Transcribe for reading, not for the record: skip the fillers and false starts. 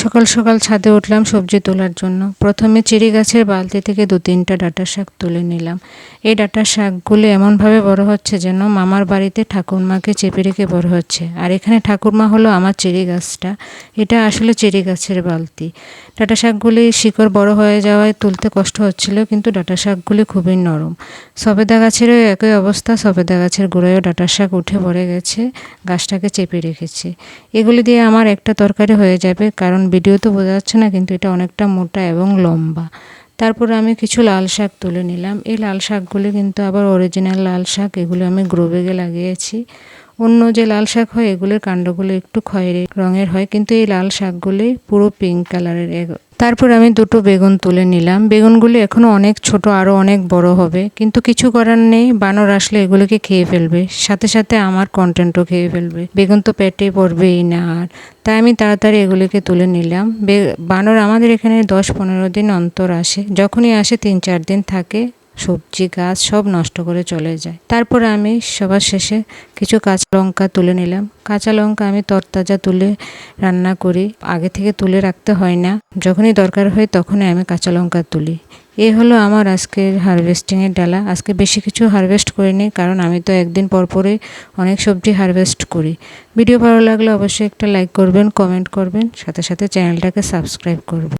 সকাল সকাল ছাদে উঠলাম সবজি তোলার জন্য। প্রথমে চেরি গাছের বালতি থেকে 2-3টা ডাঁটা শাক তুলে নিলাম। এই ডাঁটা শাকগুলো এমনভাবে বড় হচ্ছে যেন মামার বাড়িতে ঠাকুরমাকে চেপে রেখে বড় হচ্ছে। আর এখানে ঠাকুরমা হলো আমার চেরি গাছটা। এটা আসলে চেরি গাছের বালতি। ডাঁটা শাকগুলি শিকড় বড় হয়ে যাওয়ায় তুলতে কষ্ট হচ্ছিল, কিন্তু ডাঁটা শাকগুলি খুবই নরম। সবেদা গাছেরও একই অবস্থা। সবেদা গাছের গোড়ায়ও ডাঁটা শাক উঠে পড়ে গেছে, গাছটাকে চেপে রেখেছে। এগুলি দিয়ে আমার একটা তরকারি হয়ে যাবে, কারণ ভিডিও তো বোঝা যাচ্ছে না, কিন্তু এটা অনেকটা মোটা এবং লম্বা। তারপর আমি কিছু লাল শাক তুলে নিলাম। এই লাল শাকগুলি কিন্তু আবার অরিজিনাল লাল শাক। এগুলো আমি গ্রো ব্যাগে লাগিয়েছি। অন্য যে লাল শাক হয় এগুলোর কাণ্ডগুলো একটু খয়েরি রঙের হয়, কিন্তু এই লাল শাকগুলি পুরো পিঙ্ক কালারের। তারপর আমি 2টো বেগুন তুলে নিলাম। বেগুনগুলি এখনও অনেক ছোট, আরও অনেক বড় হবে, কিন্তু কিছু করার নেই। বানর আসলে এগুলোকে খেয়ে ফেলবে, সাথে সাথে আমার কন্টেন্টও খেয়ে ফেলবে। বেগুন তো পেটে পড়বেই না। আর তাই আমি তাড়াতাড়ি এগুলিকে তুলে নিলাম। বানর আমাদের এখানে 10-15 দিন অন্তর আসে। যখনই আসে 3-4 দিন থাকে, সবজি গাছ সব নষ্ট করে চলে যায়। তারপর আমি সবার শেষে কিছু কাঁচা লঙ্কা তুলে নিলাম। কাঁচা লঙ্কা আমি তরতাজা তুলে রান্না করি, আগে থেকে তুলে রাখতে হয় না। যখনই দরকার হয় তখনই আমি কাঁচা লঙ্কা তুলি। এই হলো আমার আজকের হারভেস্টিংয়ের ডালা। আজকে বেশি কিছু হারভেস্ট করিনি, কারণ আমি তো একদিন পর পরে অনেক সবজি হারভেস্ট করি। ভিডিও ভালো লাগলে অবশ্যই একটা লাইক করবেন, কমেন্ট করবেন, সাথে সাথে চ্যানেলটাকে সাবস্ক্রাইব করবেন।